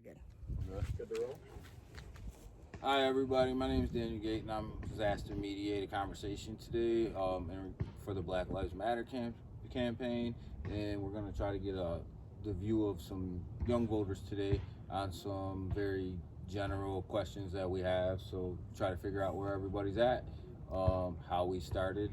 Good to roll. Hi everybody, my name is Daniel Gayton. I was asked to mediate a conversation today for the Black Lives Matter campaign, and we're going to try to get the view of some young voters today on some very general questions that we have. So try to figure out where everybody's at, how we started,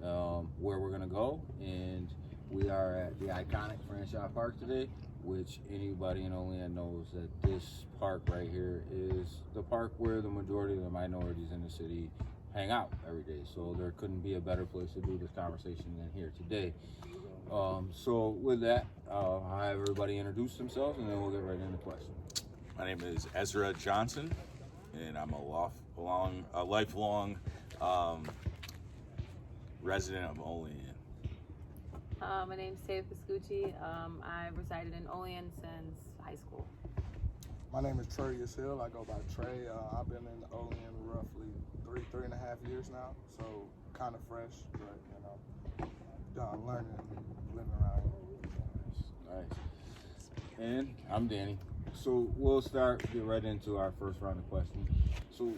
where we're going to go, and we are at the iconic Franchise Park today, which anybody in Olean knows that this park right here is the park where the majority of the minorities in the city hang out every day. So there couldn't be a better place to do this conversation than here today. So with that, I'll have everybody introduce themselves and then we'll get right into questions. My name is Ezra Johnson, and I'm a lifelong resident of Olean. My name's Taha Pascucci. I've resided in Olean since high school. My name is Trarius. I go by Trey. I've been in Olean roughly three and a half years now, so kind of fresh, but learning and living around here. Nice. And I'm Danny. So we'll get right into our first round of questions. So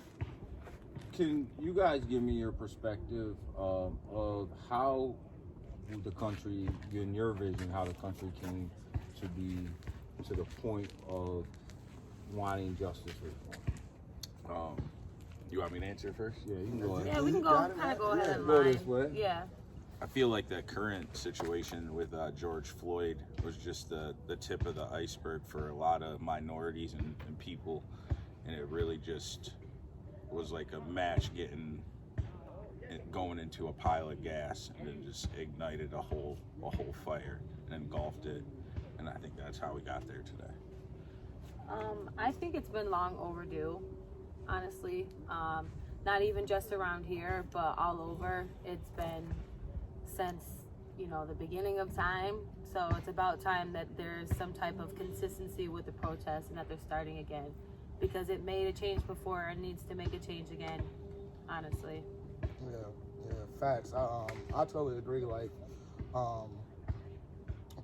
can you guys give me your perspective of how the country, in your vision, how the country came to be to the point of wanting justice reform? You want me to answer first? Yeah, you can go ahead. Yeah, we can go ahead and go this way. Yeah. I feel like the current situation with George Floyd was just the tip of the iceberg for a lot of minorities and people, and it really just was like a match going into a pile of gas, and then just ignited a whole fire and engulfed it, and I think that's how we got there today. I think it's been long overdue, honestly. Not even just around here, but all over. It's been since the beginning of time. So it's about time that there's some type of consistency with the protests and that they're starting again, because it made a change before and needs to make a change again, honestly. Yeah, facts. I totally agree.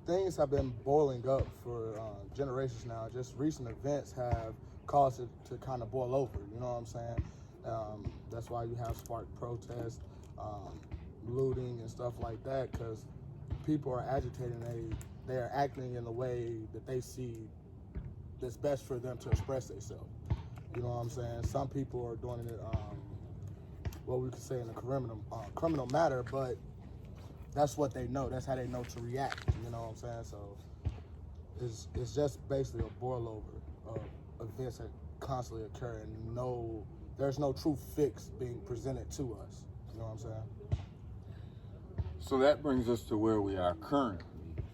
Things have been boiling up for generations now. Just recent events have caused it to kind of boil over. You know what I'm saying? That's why you have sparked protests, looting and stuff like that, because people are agitating. They are acting in a way that they see that's best for them to express themselves. You know what I'm saying? Some people are doing it, what we could say in a criminal matter, but that's what they know. That's how they know to react. You know what I'm saying? So it's just basically a boil over of events that constantly occur, and there's no true fix being presented to us. You know what I'm saying? So that brings us to where we are currently,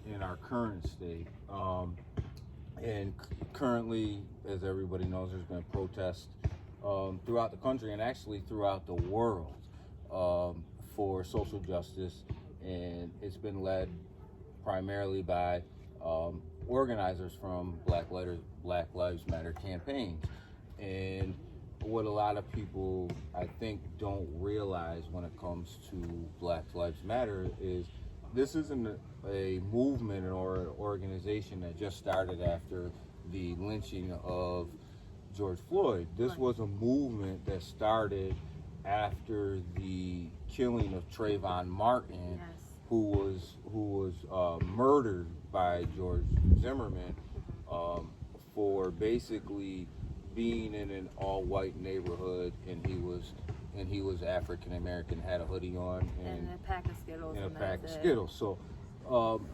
in our current state. And currently, as everybody knows, there's been protests throughout the country and actually throughout the world for social justice, and it's been led primarily by organizers from Black Lives Matter campaigns. And what a lot of people, I think, don't realize when it comes to Black Lives Matter is this isn't a movement or an organization that just started after the lynching of George Floyd. This was a movement that started after the killing of Trayvon Martin, Yes. who was murdered by George Zimmerman for basically being in an all-white neighborhood, and he was African American, had a hoodie on, And a pack of Skittles. and a pack of Skittles. So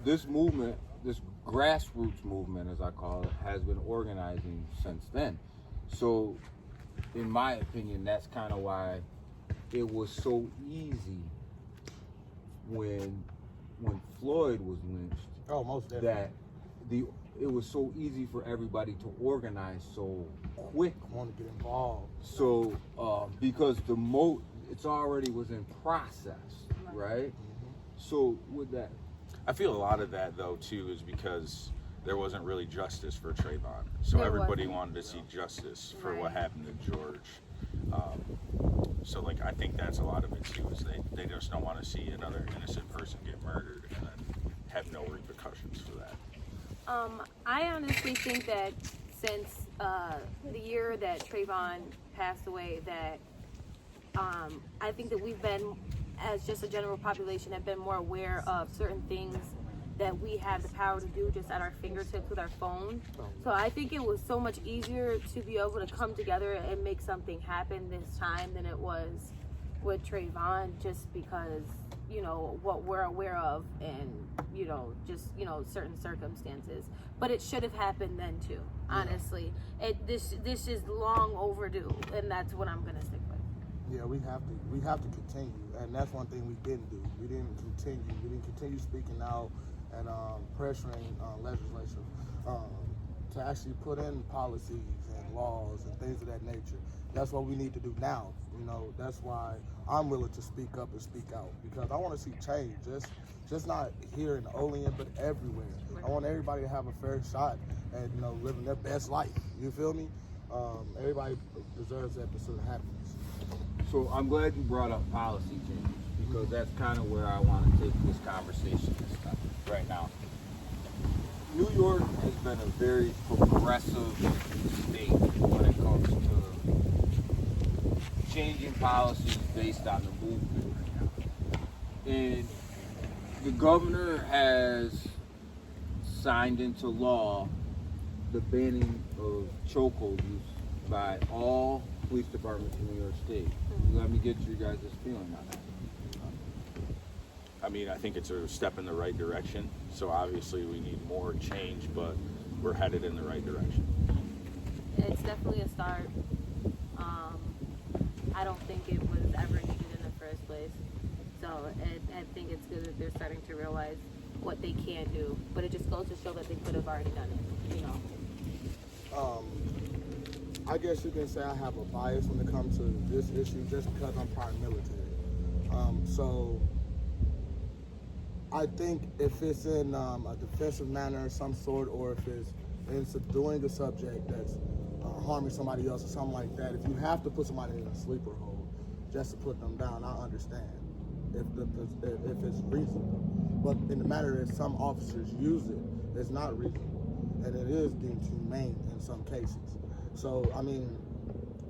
this movement, this grassroots movement, as I call it, has been organizing since then. So, in my opinion, that's kind of why it was so easy when Floyd was lynched. Oh, most definitely. That it was so easy for everybody to organize so quick. Want to get involved. So because it's already was in process, right? Mm-hmm. So with that, I feel a lot of that though too is because there wasn't really justice for Trayvon, so There everybody wasn't. wanted to see justice for Right. what happened to George. So I think that's a lot of it too, is they just don't want to see another innocent person get murdered and then have no repercussions for that. I honestly think that since the year that Trayvon passed away, that I think that we've been, as just a general population, have been more aware of certain things that we have the power to do just at our fingertips with our phone. So I think it was so much easier to be able to come together and make something happen this time than it was with Trayvon, just because, you know, what we're aware of and, you know, just, you know, certain circumstances. But it should have happened then too, honestly. This is long overdue, and that's what I'm gonna stick with. Yeah, we have to continue, and that's one thing we didn't do. We didn't continue speaking out and pressuring legislation to actually put in policies and laws and things of that nature. That's what we need to do now. You know, that's why I'm willing to speak up and speak out, because I want to see change. Just not here in Olean, but everywhere. I want everybody to have a fair shot at, you know, living their best life. You feel me? Everybody deserves that pursuit of happiness. So I'm glad you brought up policy change, because that's kind of where I want to take this conversation right now. New York has been a very progressive state when it comes to changing policies based on the movement right now. And the governor has signed into law the banning of chokehold use by all police departments in New York State. Let me get your guys' feeling on that. I mean, I think it's a step in the right direction. So obviously we need more change, but we're headed in the right direction. It's definitely a start. I don't think it was ever needed in the first place. So I think it's good that they're starting to realize what they can do. But it just goes to show that they could have already done it, you know. I guess you can say I have a bias when it comes to this issue just because I'm prior military. So I think if it's in a defensive manner of some sort, or if it's in subduing a subject that's harming somebody else or something like that, if you have to put somebody in a sleeper hold just to put them down, I understand if it's reasonable. But in the matter is some officers use it, it's not reasonable, and it is deemed humane in some cases. So, I mean,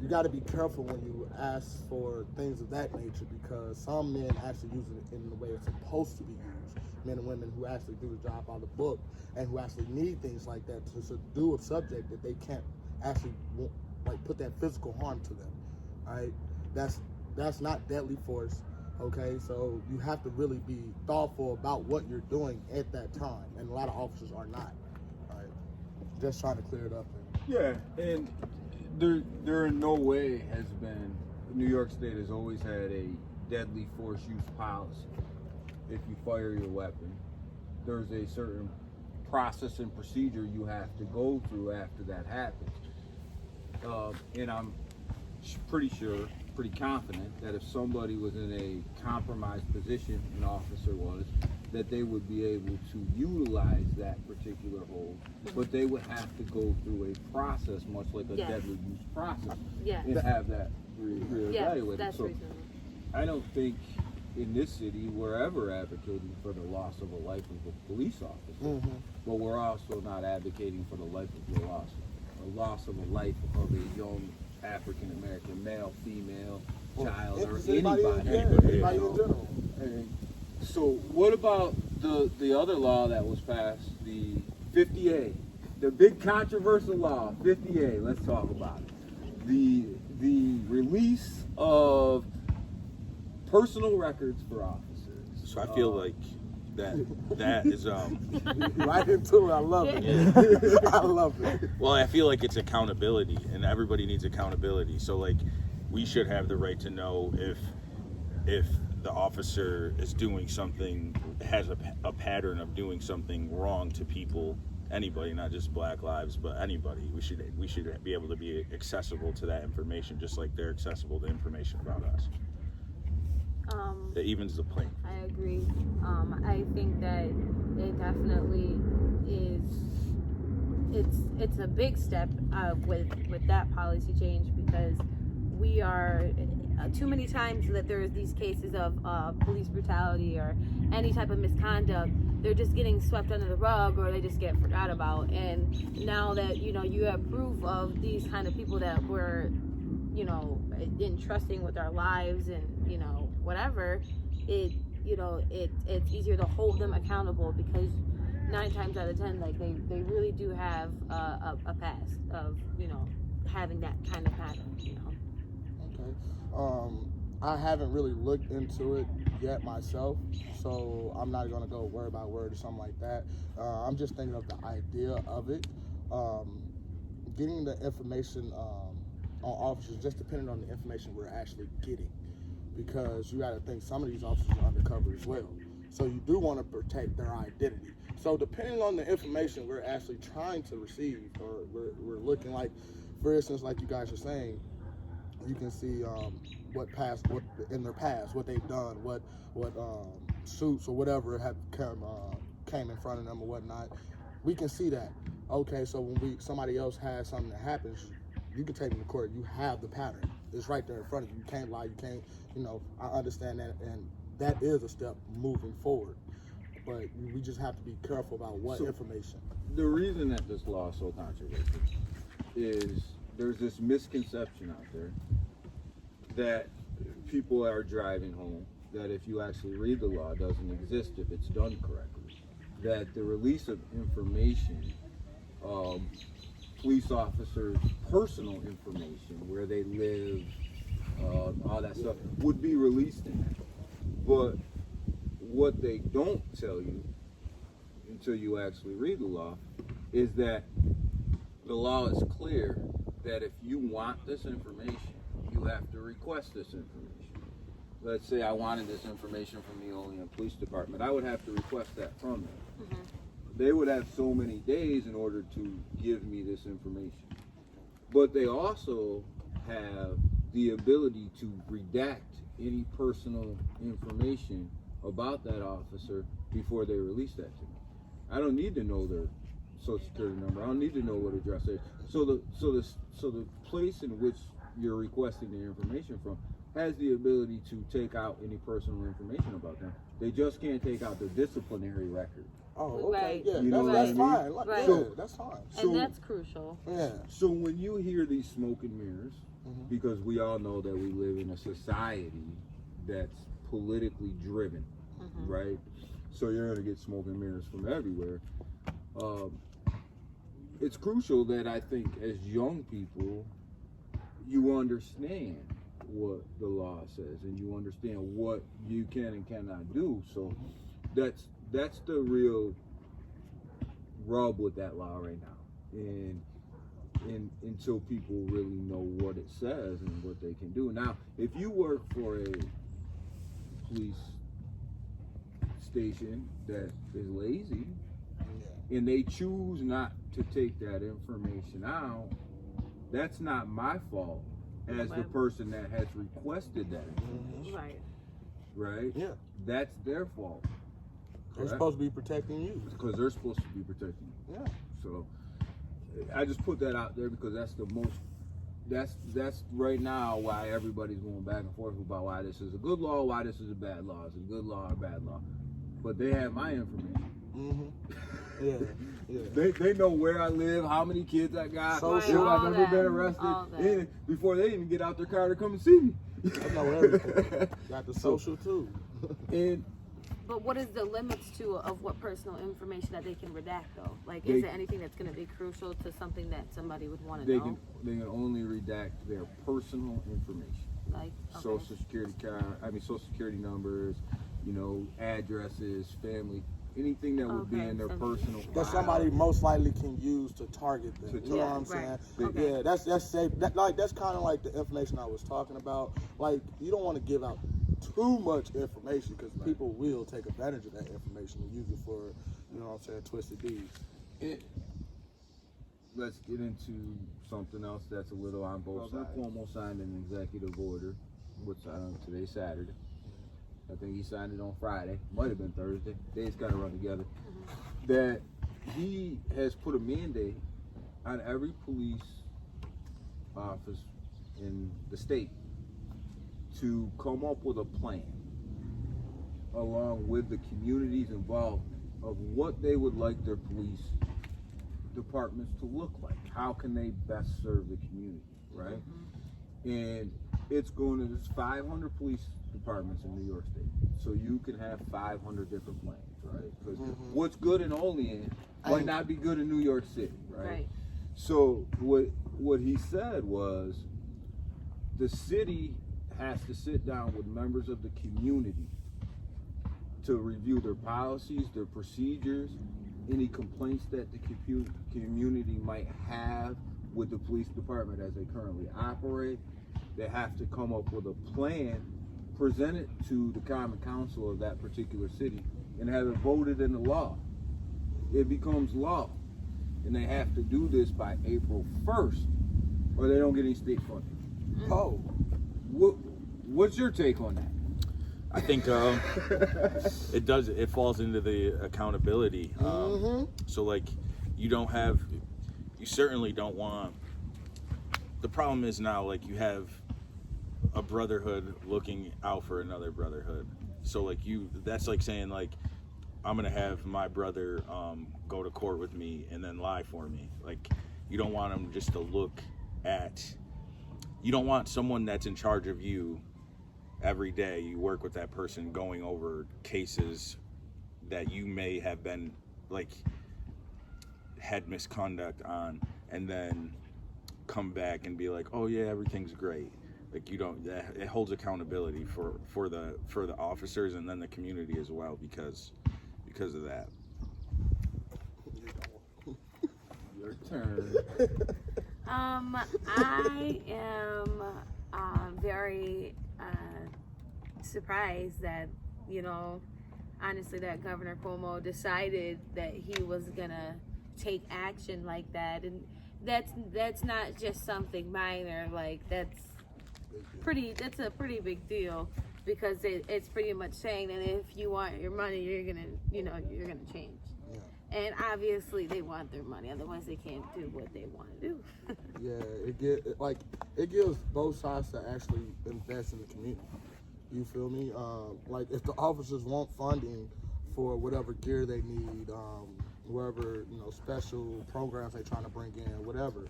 you got to be careful when you ask for things of that nature, because some men actually use it in the way it's supposed to be used. Men and women who actually do the job by the book and who actually need things like that to subdue a subject that they can't actually, like, put that physical harm to them. All right? That's not deadly force. Okay, so you have to really be thoughtful about what you're doing at that time, and a lot of officers are not. All right? Just trying to clear it up. Yeah, and there in no way has been, New York State has always had a deadly force use policy. If you fire your weapon, there's a certain process and procedure you have to go through after that happens. And I'm pretty confident that if somebody was in a compromised position, an officer was, that they would be able to utilize that particular hold, but they would have to go through a process, much like a deadly use process, and have that reevaluated. That's so reasonable. I don't think in this city we're ever advocating for the loss of a life of a police officer, but we're also not advocating for the life of the loss of a life of a young African American male, female, child, or anybody. Anybody in general. And so what about the other law that was passed, the 50A, the big controversial law, 50A? Let's talk about it. The release of personal records for officers. So I feel like that is Right into it. I love it. I love it. well, I feel like it's accountability, and everybody needs accountability. So like, we should have the right to know if the officer is doing something, has a pattern of doing something wrong to people, anybody, not just Black lives, but anybody. We should be able to be accessible to that information, just like they're accessible to information about us. That evens the plane. I agree. I think that it definitely is. It's a big step with that policy change, because we are too many times that there's these cases of police brutality or any type of misconduct, they're just getting swept under the rug or they just get forgot about. And now that, you know, you have proof of these kind of people that were, you know, entrusting with our lives and, you know, whatever, it, you know, it's easier to hold them accountable because 9 times out of 10, like they really do have a past of, you know, having that kind of pattern, you know. Okay. I haven't really looked into it yet myself, so I'm not gonna go word by word or something like that. I'm just thinking of the idea of it. Getting the information on officers, just depending on the information we're actually getting, because you got to think some of these officers are undercover as well. So you do want to protect their identity. So depending on the information we're actually trying to receive, or we're looking like, for instance, like you guys are saying, you can see what in their past, what they've done, what suits or whatever have came in front of them or whatnot. We can see that. Okay, so when somebody else has something that happens, you can take them to court. You have the pattern. It's right there in front of you. You can't lie. You can't, you know, I understand that, and that is a step moving forward. But we just have to be careful about what information. The reason that this law is so controversial is there's this misconception out there that people are driving home, that if you actually read the law, it doesn't exist if it's done correctly. That the release of information, police officers' personal information, where they live, all that stuff, would be released in that. But what they don't tell you until you actually read the law is that the law is clear that if you want this information, you have to request this information. Let's say I wanted this information from the Olean Police Department. I would have to request that from them. Mm-hmm. They would have so many days in order to give me this information. But they also have the ability to redact any personal information about that officer before they release that to me. I don't need to know their social security number. I don't need to know what address they. So the place in which you're requesting the information from has the ability to take out any personal information about them. They just can't take out their disciplinary record. Oh, okay. Right. Yeah, You know that's what I fine. mean? Like, Right. yeah, that's fine. And that's crucial. Yeah. So when you hear these smoke and mirrors, Mm-hmm. because we all know that we live in a society that's politically driven, Mm-hmm. right? So you're gonna get smoke and mirrors from everywhere. It's crucial that I think as young people, you understand what the law says and you understand what you can and cannot do. So that's the real rub with that law right now. And until people really know what it says and what they can do. Now, if you work for a police station that is lazy and they choose not to take that information out, that's not my fault as the person that has requested that information. Right. Right? Yeah. That's their fault. They're Correct? supposed to be protecting you. Because they're supposed to be protecting you. Yeah. So I just put that out there because that's the most, that's right now why everybody's going back and forth about why this is a good law, why this is a bad law. Is it a good law or a bad law? But they have my information. Mm-hmm. Yeah. Yeah. They know where I live, how many kids I got, So if sure. I've ever been arrested, and before they even get out their car to come and see me. I know everything. Got the social too. And But what is the limits of what personal information that they can redact though? Like, is there anything that's going to be crucial to something that somebody would want to know? they can only redact their personal information. Like, okay. Social security numbers, you know, addresses, family, anything that would be in their personal That file. somebody most likely can use to target them. You know what I'm saying? Okay. Yeah, that's safe. That's kind of like the information I was talking about. Like, you don't want to give out too much information because people will take advantage of that information and use it for, you know what I'm saying, twisted deeds. Let's get into something else that's a little on both sides. Cuomo signed an executive order, which today's Saturday. I think he signed it on Friday. Might have been Thursday. Days kind of run together. That he has put a mandate on every police office in the state to come up with a plan along with the communities involved of what they would like their police departments to look like. How can they best serve the community, right? And it's going to, there's 500 police departments in New York State. So you can have 500 different plans, right? Because what's good in Olean might not be good in New York City, right? So what he said was the city has to sit down with members of the community to review their policies, their procedures, any complaints that the community might have with the police department as they currently operate. They have to come up with a plan, present it to the common council of that particular city, and have it voted into law. It becomes law. And they have to do this by April 1st, or they don't get any state funding. Oh, what's your take on that? I think it falls into the accountability. So like you certainly don't want, the problem is now like you have a brotherhood looking out for another brotherhood. So like that's like saying like, I'm gonna have my brother go to court with me and then lie for me. Like you don't want them just to look at, you don't want someone that's in charge of you every day. You work with that person going over cases that you may have been like had misconduct on, and then come back and be like, oh yeah, everything's great. Like you don't, it holds accountability for the officers and then the community as well because of that. Your turn. I am very surprised that, honestly, that Governor Cuomo decided that he was gonna take action like that, and that's not just something minor. Like that's a pretty big deal, because it's pretty much saying that if you want your money, you're gonna change. Yeah. And obviously they want their money, otherwise they can't do what they want to do. Yeah, it gives both sides to actually invest in the community. You feel me? Like if the officers want funding for whatever gear they need, whatever special programs they're trying to bring in, whatever,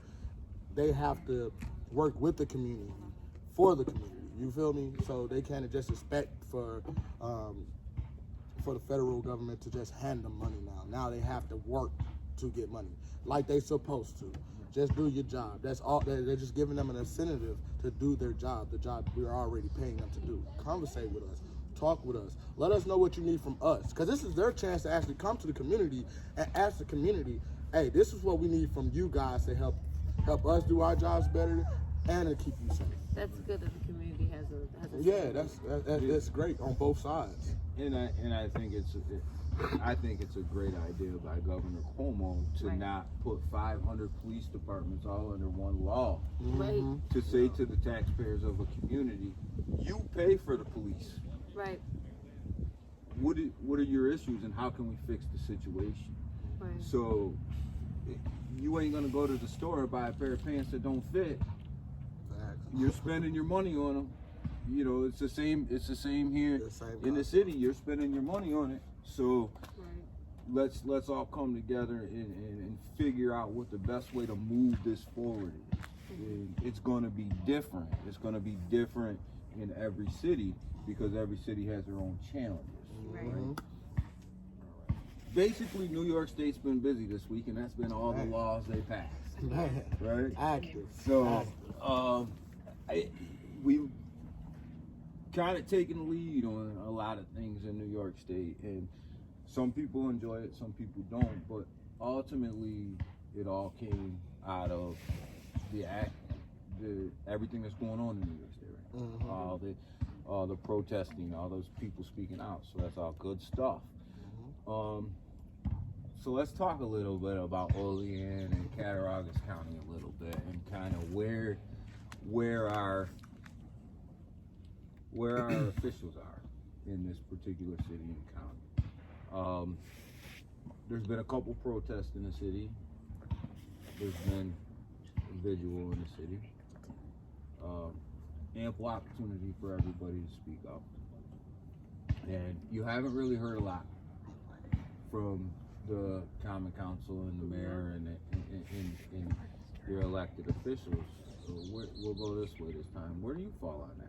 they have to work with the community for the community. You feel me? So they can't just expect for the federal government to just hand them money now. Now they have to work to get money like they supposed to. Just do your job. That's all. They're just giving them an incentive to do their job, the job we're already paying them to do. Conversate with us. Talk with us. Let us know what you need from us, because this is their chance to actually come to the community and ask the community, hey, this is what we need from you guys to help us do our jobs better and to keep you safe. That's good that the community has a yeah, that's great on both sides. And I think it's a great idea by Governor Cuomo to not put 500 police departments all under one law. Right. To say to the taxpayers of a community, you pay for the police. Right. What are your issues and how can we fix the situation? Right. So you ain't gonna go to the store and buy a pair of pants that don't fit. You're spending your money on them. It's the same here in the city. You're spending your money on it. So let's all come together and figure out what the best way to move this forward is. And it's going to be different. It's going to be different in every city because every city has their own challenges. Right? Basically, New York State's been busy this week, and that's been all the laws they passed. Right? Active. So we've kind of taken the lead on a lot of things in New York State, and some people enjoy it, some people don't, but ultimately it all came out of everything that's going on in New York State right now. All the protesting, all those people speaking out, so that's all good stuff. So let's talk a little bit about Olean and Cattaraugus County a little bit, and kind of where our officials are in this particular city and county. There's been a couple protests in the city. There's been a vigil in the city. ample opportunity for everybody to speak up. And you haven't really heard a lot from the Common Council and the mayor and your elected officials. So we'll go this way this time. Where do you fall on that?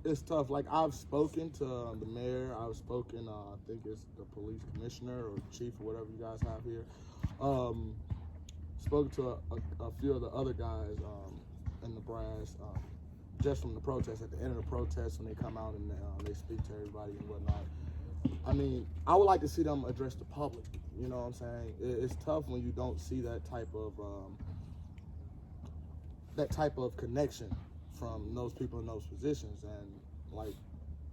It's tough. Like, I've spoken to the mayor. I've spoken, I think it's the police commissioner or chief or whatever you guys have here. Spoke to a few of the other guys in the brass, just from the protest. At the end of the protest, when they come out and they speak to everybody and whatnot. I mean, I would like to see them address the public. You know what I'm saying? It's tough when you don't see that type of connection from those people in those positions. And like,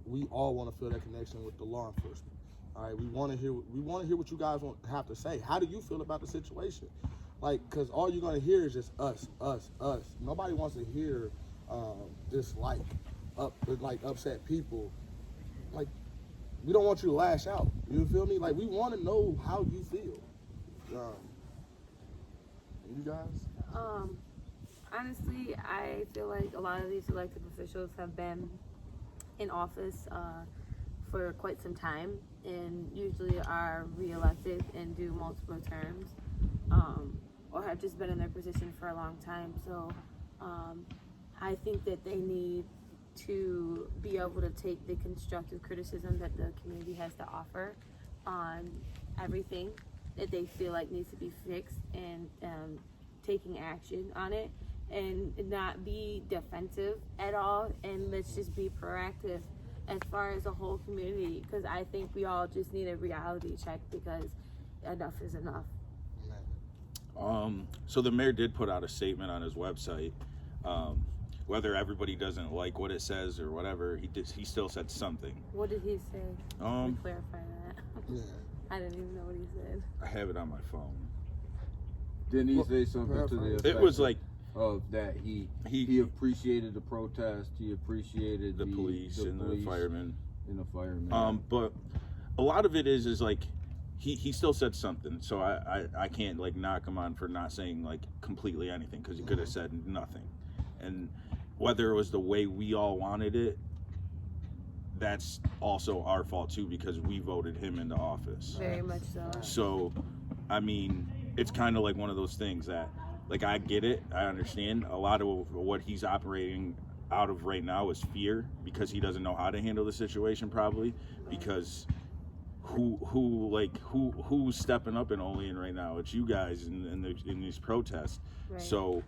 we all want to feel that connection with the law enforcement. All right, we want to hear what you guys have to say. How do you feel about the situation? Like, because all you're gonna hear is just us. Nobody wants to hear just like upset people. Like, we don't want you to lash out. You feel me? Like, we want to know how you feel. You guys? Honestly, I feel like a lot of these elected officials have been in office for quite some time and usually are reelected and do multiple terms, or have just been in their position for a long time. So I think that they need to be able to take the constructive criticism that the community has to offer on everything that they feel like needs to be fixed, and taking action on it, and not be defensive at all, and let's just be proactive as far as the whole community, because I think we all just need a reality check, because enough is enough. So the mayor did put out a statement on his website. Whether everybody doesn't like what it says or whatever, he still said something. What did he say? Can you clarify that? Yeah. I didn't even know what he said. I have it on my phone. Didn't he say something to the effect It was like of that he appreciated the protest, he appreciated the police and the firemen. But a lot of it is like he still said something, so I can't like knock him on for not saying like completely anything, because he could have said nothing. And whether it was the way we all wanted it, that's also our fault too, because we voted him into office. Very much so. So, I mean, it's kind of like one of those things that, like, I get it, I understand. A lot of what he's operating out of right now is fear, because he doesn't know how to handle the situation probably, because who's stepping up in Olean right now? It's you guys in these protests. Right. So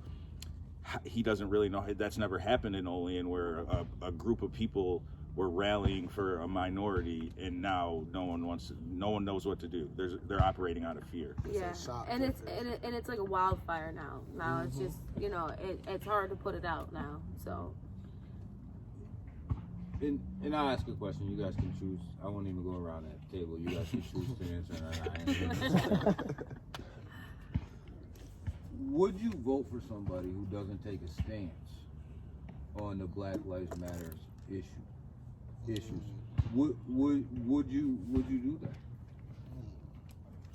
he doesn't really know. That's never happened in Olean, where a group of people were rallying for a minority, and now no one knows what to do. They're operating out of fear. Yeah, and it's like a wildfire now. Now it's just, it's hard to put it out now. So. And I'll ask a question. You guys can choose. I won't even go around that table. You guys can choose to answer or not. Would you vote for somebody who doesn't take a stance on the Black Lives Matter issues? Would you do that?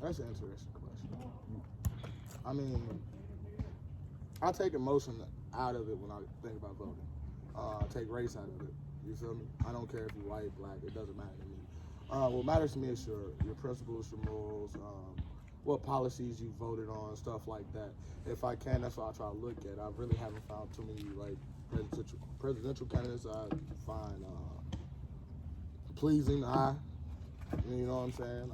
That's an interesting question. I mean, I take emotion out of it when I think about voting. I take race out of it. You feel me? I don't care if you're white, black, it doesn't matter to me. What matters to me is your principles, your morals, what policies you voted on, stuff like that. If I can, that's what I try to look at. I really haven't found too many like presidential candidates I find pleasing eye. You know what I'm saying?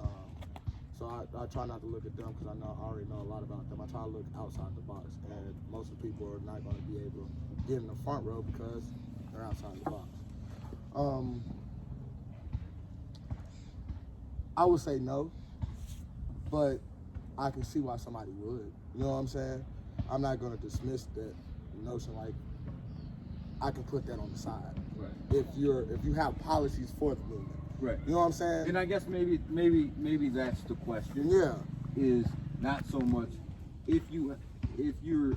So I try not to look at them, because I already know a lot about them. I try to look outside the box, and most of the people are not going to be able to get in the front row because they're outside the box. I would say no, but I can see why somebody would. You know what I'm saying? I'm not going to dismiss that notion. Like, I can put that on the side. Right. If you have policies for the movement. Right. You know what I'm saying? And I guess maybe that's the question. Yeah. Is not so much if your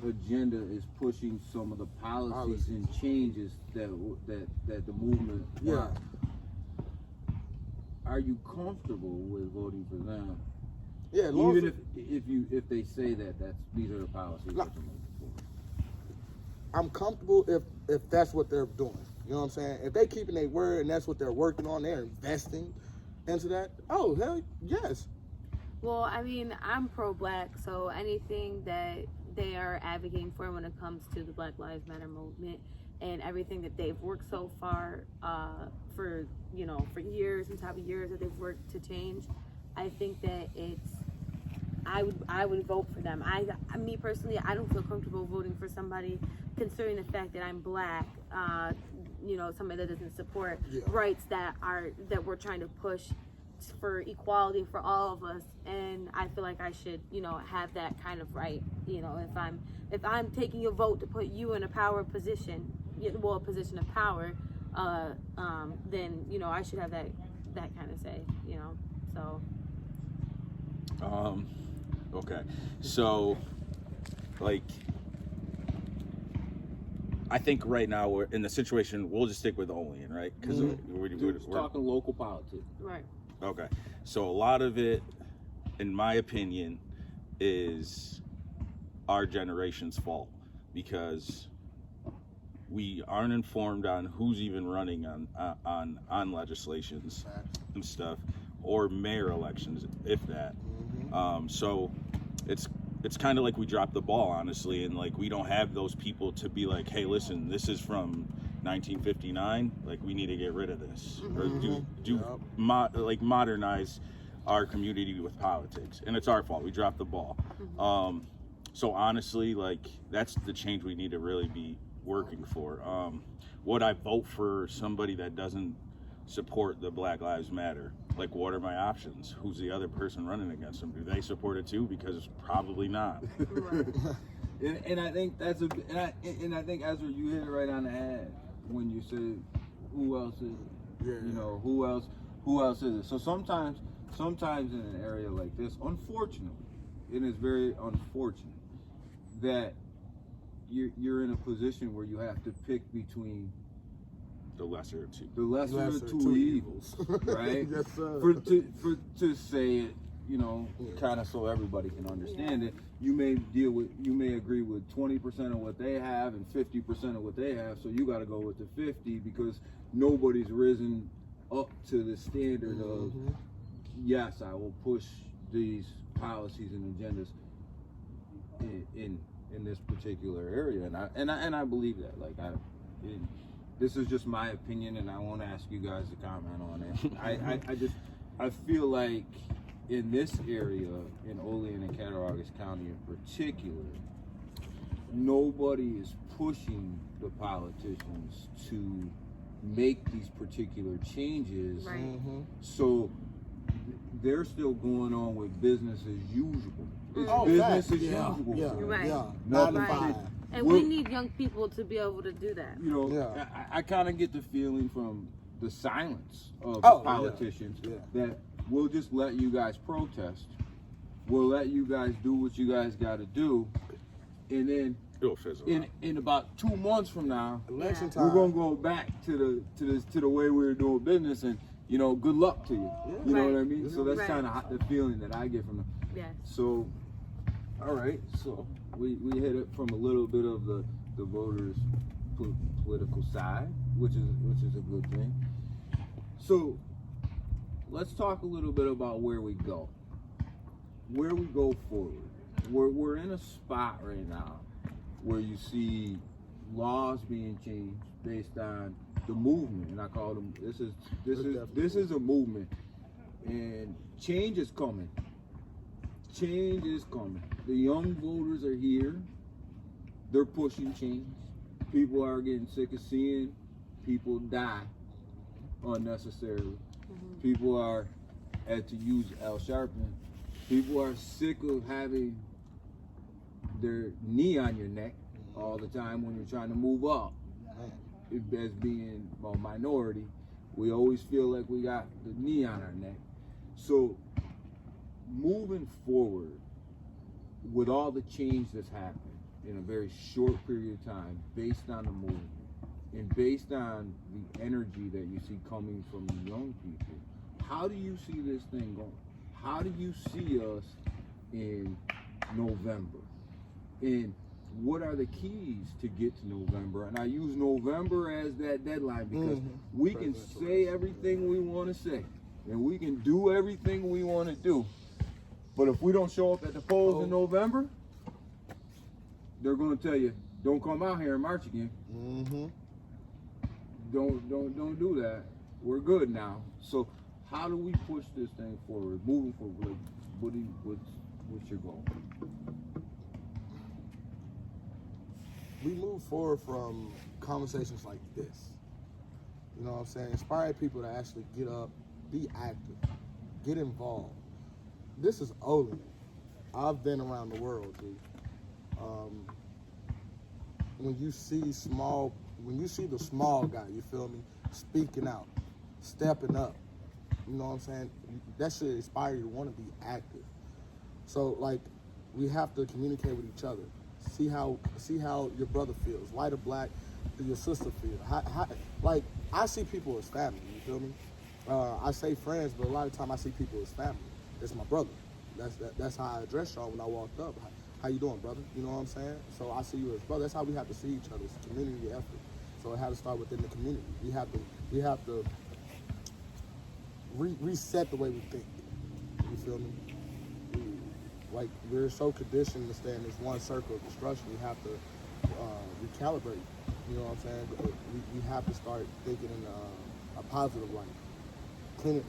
agenda is pushing some of the policies and changes that the movement wants. Are you comfortable with voting for them? Yeah, even if they say that these are the policies that you're moving I'm comfortable if that's what they're doing. You know what I'm saying? If they keeping their word and that's what they're working on, they're investing into that. Oh, hell yes. Well, I mean, I'm pro-black, so anything that they are advocating for when it comes to the Black Lives Matter movement and everything that they've worked so far for years and top of years that they've worked to change, I think that I would vote for them. Me personally, I don't feel comfortable voting for somebody considering the fact that I'm black. Somebody that doesn't support rights that we're trying to push for equality for all of us, and I feel like I should have that kind of right. If I'm taking a vote to put you in a power position, a position of power, then I should have that kind of say. So. Okay, so I think right now we're in the situation. We'll just stick with Olean, right? Because we're talking local politics. Right. Okay, so a lot of it, in my opinion, is our generation's fault because we aren't informed on who's even running on legislations and stuff, or mayor elections, if that. So it's kind of like we dropped the ball, honestly, and like we don't have those people to be like, hey, listen, this is from 1959, like we need to get rid of this, or modernize our community with politics, and it's our fault. We dropped the ball. So honestly, like that's the change we need to really be working for. Would I vote for somebody that doesn't support the Black Lives Matter? Like, what are my options? Who's the other person running against them? Do they support it too? Because probably not. and I think and I think Ezra, you hit it right on the head when you said, who else is it? Yeah. Who else is it? So sometimes in an area like this, unfortunately, it is very unfortunate that you're in a position where you have to pick between The lesser of two. the lesser of two evils, right? Yes, sir. To say it, kind of so everybody can understand it. You may agree with 20% of what they have and 50% of what they have, so you got to go with the 50 because nobody's risen up to the standard of yes, I will push these policies and agendas in this particular area, and I believe that. This is just my opinion, and I won't ask you guys to comment on it. I feel like in this area, in Olean and Cattaraugus County in particular, nobody is pushing the politicians to make these particular changes. Right. So they're still going on with business as usual. It's Oh, business fact. as Yeah, usual. yeah, Right. yeah. Nothing 9 to 5. And we need young people to be able to do that. Yeah. I kind of get the feeling from the silence of Oh, politicians yeah. that we'll just let you guys protest. We'll let you guys do what you guys got to do, and then It'll fizzle out. in about 2 months from now, Election Yeah. time. we're gonna go back to the way we were doing business, and good luck to you. You know what I mean? So that's Right. kind of the feeling that I get from them. Yes. So, all right. So we hit it from a little bit of the voters' political side, which is a good thing. So let's talk a little bit about where we go. Where we go forward. We're in a spot right now where you see laws being changed based on the movement, and I call them. This is a movement, and change is coming. Change is coming. The young voters are here. They're pushing change. People are getting sick of seeing people die unnecessarily. People are, to use Al Sharpton, people are sick of having their knee on your neck all the time when you're trying to move up. As being a minority, we always feel like we got the knee on our neck. So moving forward, with all the change that's happened in a very short period of time, based on the movement and based on the energy that you see coming from the young people, how do you see this thing going? How do you see us in November? And what are the keys to get to November? And I use November as that deadline because we can say everything we want to say and we can do everything we want to do. But if we don't show up at the polls in November, they're going to tell you, don't come out here in March again. Don't do that. We're good now. So how do we push this thing forward, moving forward? Like, what's your goal? We move forward from conversations like this. You know what I'm saying? Inspire people to actually get up, be active, get involved. This is Olean. I've been around the world, dude. When you see the small guy, you feel me, speaking out, stepping up, you know what I'm saying? That should inspire you to want to be active. So, like, we have to communicate with each other. See how your brother feels, white or black, do your sister feel? How, like, I see people as family, you feel me? I say friends, but a lot of time I see people as family. It's my brother. That's how I addressed y'all when I walked up. How you doing, brother? You know what I'm saying? So I see you as brother. That's how we have to see each other. It's a community effort. So it had to start within the community. We have to reset the way we think. You feel me? Like, we're so conditioned to stay in this one circle of destruction. We have to recalibrate. You know what I'm saying? We have to start thinking in a positive light.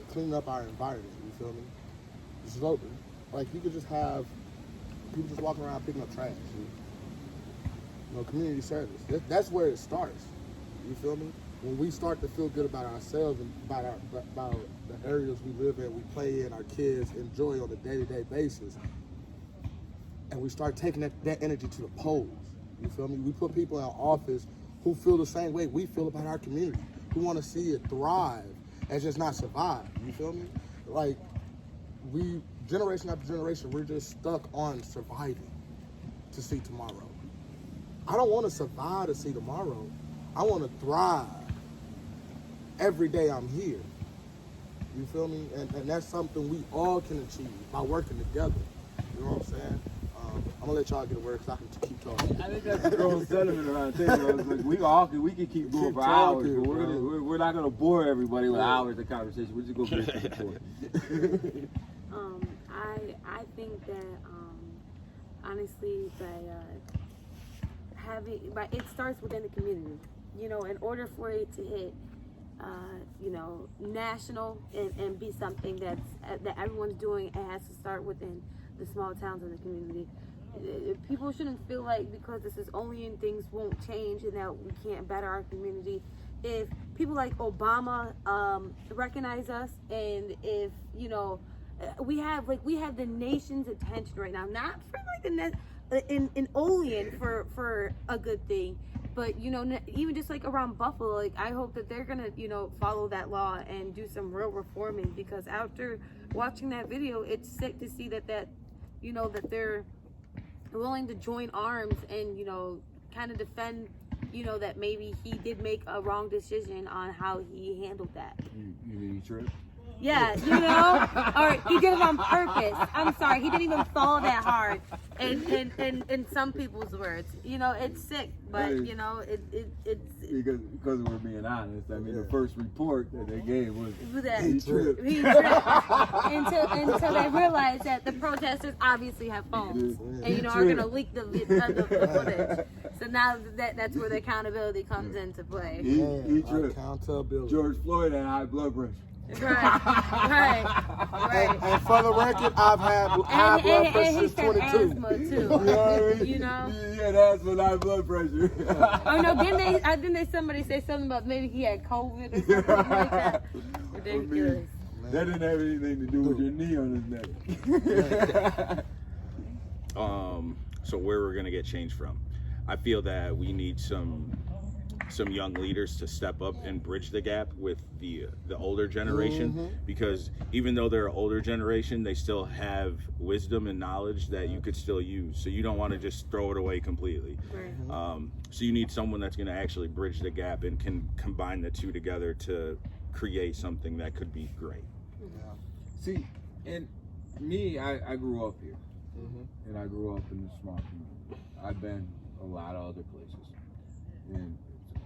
Cleaning up our environment. You feel me? Just open. Like, you could just have people just walking around picking up trash. You know, community service. That's where it starts. You feel me? When we start to feel good about ourselves and about the areas we live in, we play in, our kids enjoy on a day-to-day basis, and we start taking that energy to the polls. You feel me? We put people in office who feel the same way we feel about our community, who want to see it thrive and just not survive. You feel me? Like, we, generation after generation, we're just stuck on surviving to see tomorrow. I don't want to survive to see tomorrow. I want to thrive every day I'm here. You feel me? And that's something we all can achieve by working together. You know what I'm saying? I'm gonna let y'all get a word because I can keep talking. I think that's the growing sentiment around the table. Like, we can keep going for hours, but we're not gonna bore everybody with hours of conversation. We're just gonna finish it before. I think that honestly that it starts within the community. You know, in order for it to hit national and be something that everyone's doing, it has to start within the small towns of the community. People shouldn't feel like because this is Olean, things won't change and that we can't better our community. If people like Obama recognize us, and if we have the nation's attention right now, not for like in Olean for a good thing, but even just like around Buffalo, like I hope that they're gonna follow that law and do some real reforming, because after watching that video, it's sick to see that that they're willing to join arms and kind of defend that maybe he did make a wrong decision on how he handled that. You mean he tripped? Yeah, or he did it on purpose. I'm sorry, he didn't even fall that hard. In some people's words, it's sick, but it's because we're being honest. I mean, the first report that they gave was that he tripped. Until they realized that the protesters obviously have phones and are going to leak the footage. So now that's where the accountability comes into play. He tripped. Accountability. George Floyd had high blood pressure. Right. And for the record, I've had high blood pressure since 22. Asthma too. You know what I mean? He had asthma and high blood pressure. Oh no! Didn't they somebody say something about maybe he had COVID or something like that? Ridiculous. That didn't have anything to do with your knee on his neck. So where we're gonna get change from? I feel that we need some young leaders to step up and bridge the gap with the older generation, because even though they're an older generation, they still have wisdom and knowledge that you could still use. So you don't want to just throw it away completely. Right. So you need someone that's going to actually bridge the gap and can combine the two together to create something that could be great. See, and me, I grew up here, and I grew up in a small community. I've been a lot of other places, and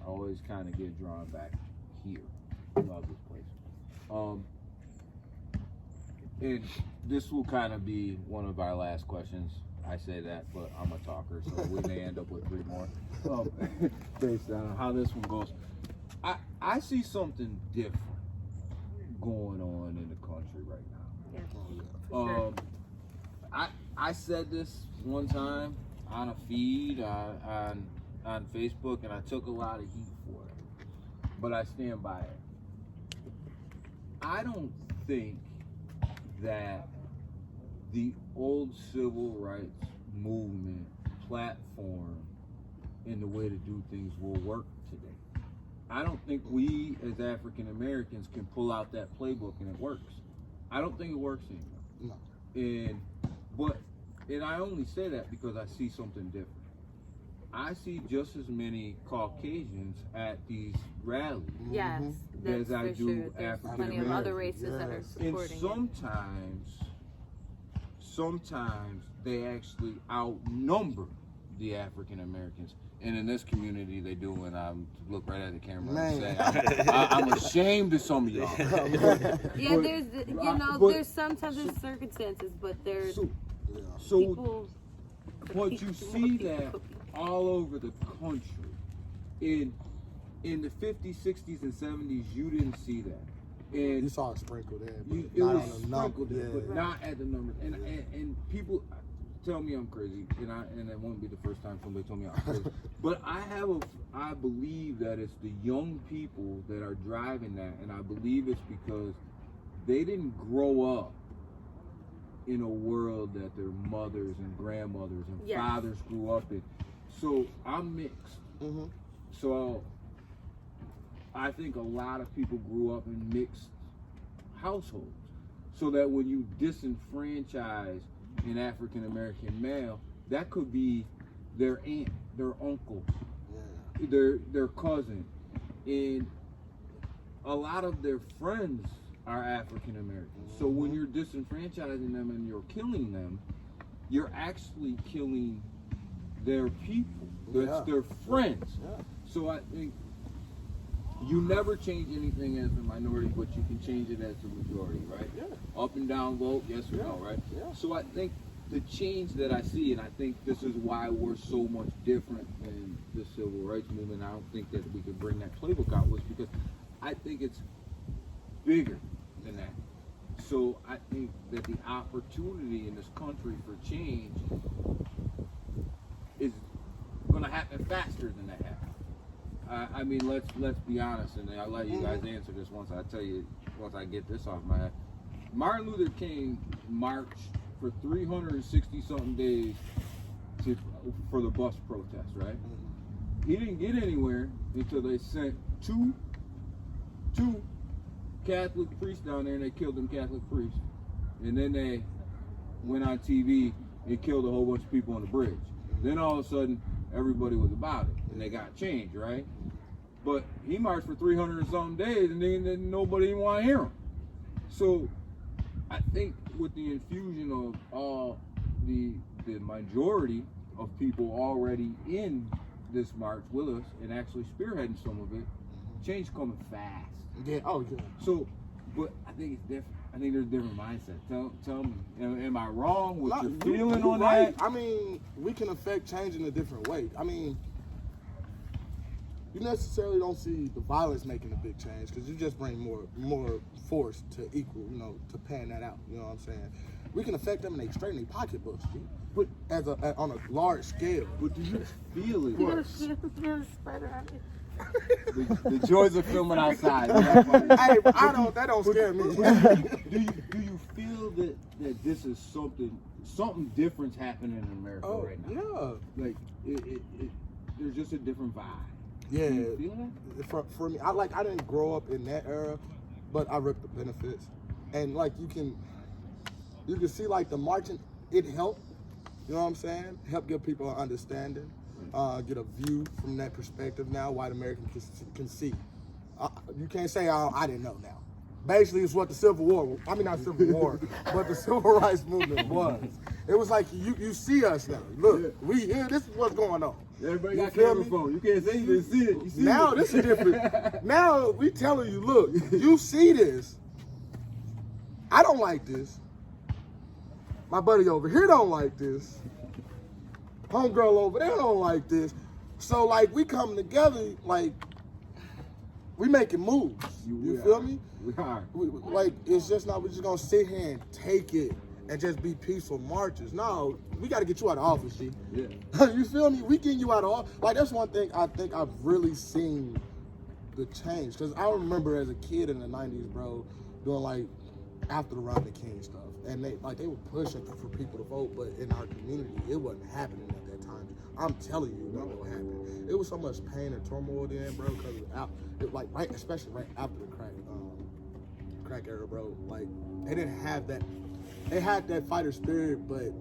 I always kind of get drawn back here. I love this place. And this will kind of be one of our last questions. I say that, but I'm a talker, so we may end up with 3 more based on how this one goes. I see something different going on in the country right now. Yeah, for sure. I said this one time on a feed on Facebook, and I took a lot of heat for it, but I stand by it. I don't think that the old civil rights movement platform and the way to do things will work today. I don't think we as African Americans can pull out that playbook and it works. I don't think it works anymore. No. And I only say that because I see something different. I see just as many Caucasians at these rallies Yes, as that's I for do sure. There's African plenty of other Americans. races that are Yes. And supporting it. sometimes they actually outnumber the African Americans. And in this community, they do. And I look right at the camera and say, I'm ashamed of some of y'all. Yeah, But- there's there's sometimes there's circumstances, but there's So people. but you see that all over the country. In the 50s, 60s, and 70s, you didn't see that. And You saw it sprinkled in, it but not was on the number. sprinkled in, but Yeah. not at the numbers. And people tell me I'm crazy, and it won't be the first time somebody told me I'm crazy. But I believe that it's the young people that are driving that, and I believe it's because they didn't grow up in a world that their mothers and grandmothers and Yes. fathers grew up in. So I'm mixed. Mm-hmm. So I think a lot of people grew up in mixed households. So that when you disenfranchise an African American male, that could be their aunt, their uncle, Yeah. their cousin, and a lot of their friends are African Americans. So when you're disenfranchising them and you're killing them, you're actually killing their people. That's Yeah. their friends. Yeah. So I think you never change anything as a minority, but you can change it as a majority, right? Yeah. Up and down vote, yes or no, right? Yeah. So I think the change that I see, and I think this is why we're so much different than the civil rights movement. I don't think that we could bring that playbook out, was because I think it's bigger than that. So I think that the opportunity in this country for change is going to happen faster than that happened. I mean, let's be honest, and I'll let you guys answer this once I get this off my head. Martin Luther King marched for 360 something days for the bus protest, right? He didn't get anywhere until they sent two Catholic priests down there, and they killed them Catholic priests. And then they went on TV and killed a whole bunch of people on the bridge. Then all of a sudden, everybody was about it, and they got changed, right? But he marched for 300 and something days, and then nobody even want to hear him. So I think with the infusion of all the majority of people already in this march with us and actually spearheading some of it, change coming fast. Yeah. Oh yeah. So, but I think it's different. I think there's a different mindset. Tell me, am I wrong with your feeling on right. that? I mean, we can affect change in a different way. I mean, you necessarily don't see the violence making a big change because you just bring more force to equal, to pan that out. You know what I'm saying? We can affect them and they straight in their pocketbooks, G. But on a large scale. But do you feel it? There's a spider on it. The joys of filming outside. Hey, that don't scare me. Do you feel that this is something different's happening in America right now? Yeah. Like there's just a different vibe. Yeah. Do you feel that? For me, I didn't grow up in that era, but I reaped the benefits. And like you can see like the marching, it helped. You know what I'm saying? Help give people an understanding. Get a view from that perspective now, white Americans can see. You can't say, I didn't know now. Basically, it's what the Civil War, I mean, not Civil War, but the Civil Rights Movement was. It was like, you see us now. Look, we here, this is what's going on. Everybody You got feel camera me? phone. You can't say you didn't see it. You see Now it. this is different. Now we telling you, look, you see this. I don't like this. My buddy over here don't like this. Homegirl over there don't like this. So like we come together, like we making moves. You feel me? We are. Like it's just not we're just gonna sit here and take it and just be peaceful marches. No, we gotta get you out of office, G. Yeah. You feel me? We getting you out of office. Like that's one thing I think I've really seen the change. Cause I remember as a kid in the 90s, bro, doing like after the Rodney King stuff. And they were pushing for people to vote, but in our community, it wasn't happening at that time. I'm telling you, it wasn't gonna happen. It was so much pain and turmoil then, bro, because especially right after the crack era, bro. Like they didn't have that. They had that fighter spirit, but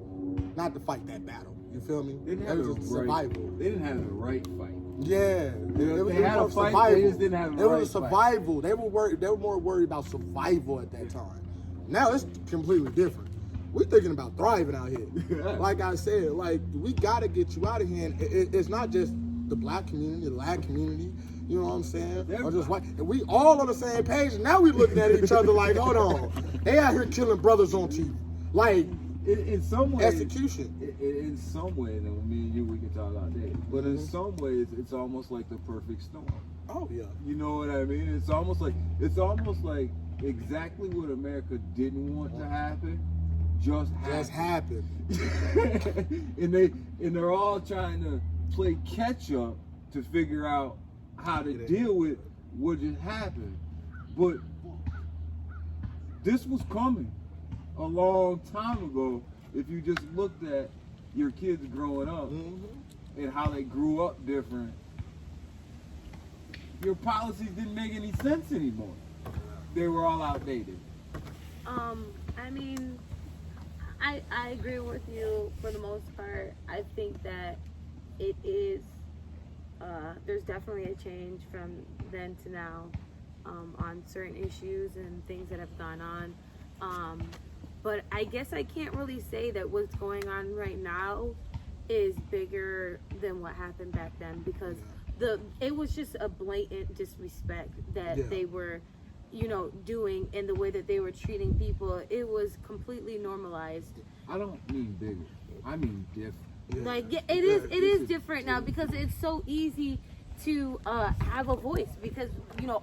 not to fight that battle. You feel me? They didn't It have was the just right, survival. They didn't have the right fight. Yeah, it was they had a fight, survival. they just didn't have the It right was a survival. They were worried. They were more worried about survival at that time. Now it's completely different. We're thinking about thriving out here. Like I said, like we gotta get you out of here. And it's not just the black community, the Latin community. You know what I'm saying? Or just white. And we all on the same page. And now we looking at each other like, hold on, they out here killing brothers on TV. Like in some ways, execution. In some ways, and me and you, we can talk all day. But in some ways, it's almost like the perfect storm. Oh yeah. You know what I mean? It's almost like exactly what America didn't want to happen just happened. and they're all trying to play catch up to figure out how to deal with what just happened. But this was coming a long time ago if you just looked at your kids growing up and how they grew up different. Your policies didn't make any sense anymore. They were all outdated. I mean, I agree with you for the most part. I think that it is, there's definitely a change from then to now on certain issues and things that have gone on. But I guess I can't really say that what's going on right now is bigger than what happened back then, because it was just a blatant disrespect that they were, doing, and the way that they were treating people. It was completely normalized. I don't mean bigger. I mean different. Like it is different now, because it's so easy to have a voice, because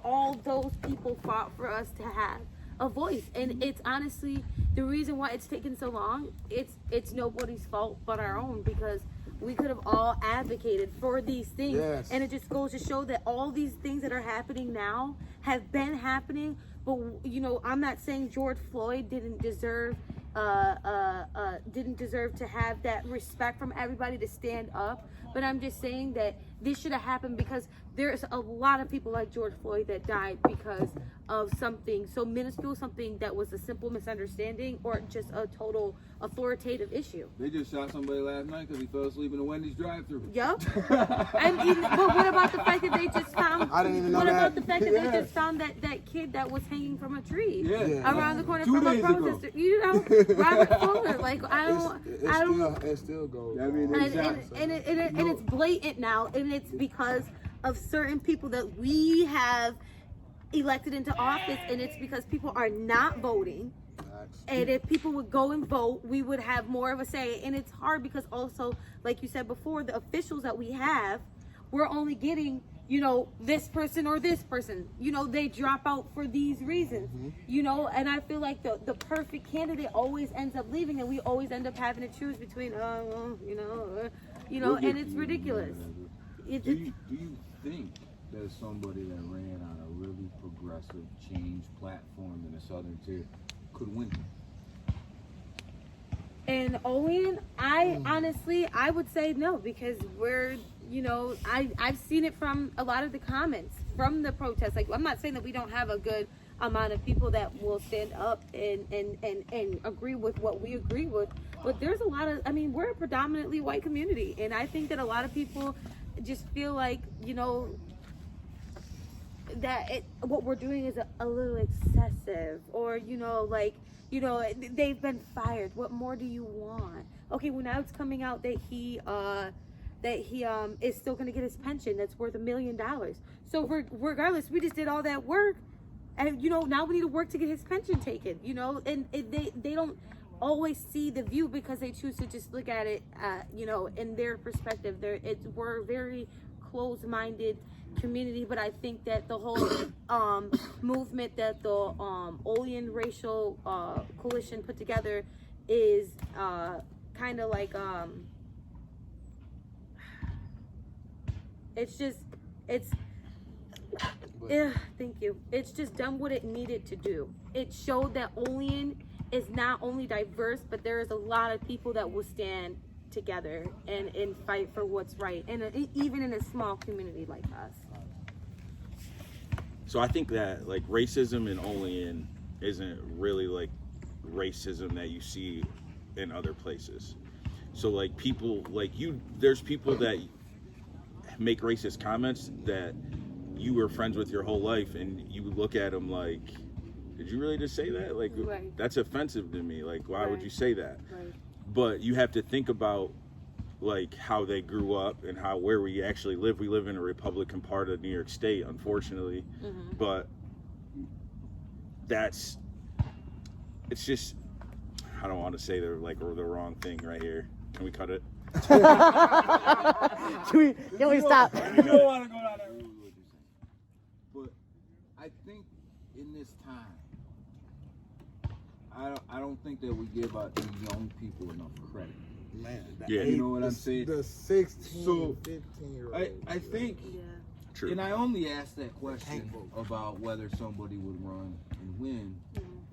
all those people fought for us to have a voice, and it's honestly the reason why it's taken so long. It's nobody's fault but our own, because we could have all advocated for these things. Yes. And it just goes to show that all these things that are happening now have been happening. But I'm not saying George Floyd didn't deserve to have that respect from everybody to stand up. But I'm just saying that this should have happened, because there's a lot of people like George Floyd that died because of something so minuscule, something that was a simple misunderstanding or just a total authoritative issue. They just shot somebody last night because he fell asleep in a Wendy's drive-thru. Yep. But what about the fact that they just found? I didn't even know what that. about the fact that they just found that kid that was hanging from a tree around the corner 2 from a days ago. protester? Robert Fuller. Like It still goes. I mean, and it's blatant now, and it's because of certain people that we have elected into office, and it's because people are not voting. And if people would go and vote, we would have more of a say. And it's hard because also, like you said before, the officials that we have, we're only getting, this person or this person. They drop out for these reasons. And I feel like the perfect candidate always ends up leaving, and we always end up having to choose between, and it's ridiculous. Do you think that somebody that ran on a really progressive change platform in the Southern Tier could win? And Olean, I would say no, because we're, I've seen it from a lot of the comments from the protests. Like, I'm not saying that we don't have a good amount of people that will stand up and agree with what we agree with, but there's a lot of, we're a predominantly white community, and I think that a lot of people just feel like, what we're doing is a little excessive, or they've been fired. What more do you want? Okay, well now it's coming out that he is still going to get his pension that's worth $1 million. So regardless, we just did all that work, and now we need to work to get his pension taken. And they don't always see the view because they choose to just look at it, in their perspective. We're very closed-minded community, but I think that the whole movement that the Olean racial coalition put together is kind of like thank you. It's just done what it needed to do. It showed that Olean is not only diverse, but there is a lot of people that will stand together and fight for what's right, and even in a small community like us. So I think that like racism in Olean isn't really like racism that you see in other places. So like people like there's people that make racist comments that you were friends with your whole life, and you look at them like, did you really just say that? Like, right. That's offensive to me. Like, why right. would you say that? Right. But you have to think about like how they grew up and where we actually live. We live in a Republican part of New York State, unfortunately. Mm-hmm. But it's just, I don't want to say they're like the wrong thing right here. Can we cut it? Can we stop? You don't want to go down that road. But I think in this time, I don't think that we give out the young people enough credit. Man, Yeah. You know what I'm saying? The 16, So, 15-year-olds. I think, Yeah. True. and I only asked that question about whether somebody would run and win